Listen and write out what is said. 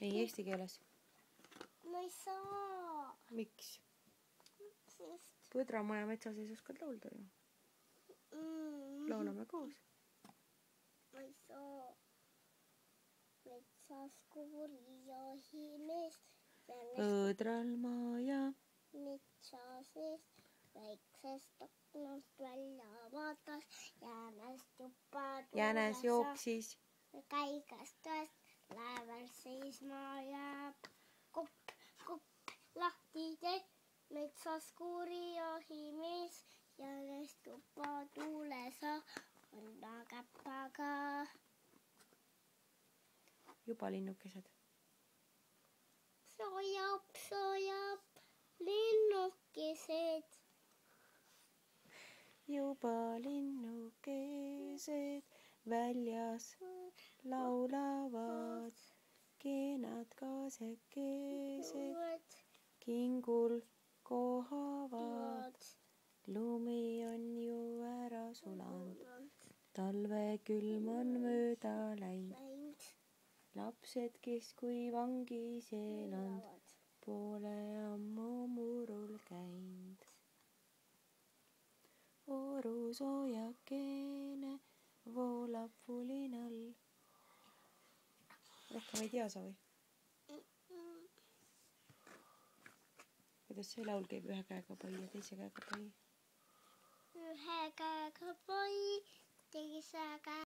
ei, eesti keeles. Ma ei saa. Miks? Sest... Põdramaja metsas ei oskad laulda ju. Laulame koos. Ma ei saa. Metsas kuuri jahimees. Põdralmaja metsas ees. Väiksest aknast välja vaatas. jänes jooksis. Käigast tõest. Läeval seisma jääb. Kopp lahti teeb. Metsas kuuri jahimees. Jänes tuppa tuulesa. Anda käpaga. Juba linnukesed. Soojab linnukesed. Juba linnukesed väljas laulavad. Keenad kaasekesed kingul kohavad. Lumi on ju ära sulanud. Talve külm on mööda läinud. Lapsed, kes kui vangis elanud, pole ammu murul käinud. Orusoojakene voolab vulinal. Rohkem ei tea sa või? Kuidas see laul käib? Ühe käega pai ja teise käega pai? Ühe käega pai, teise käega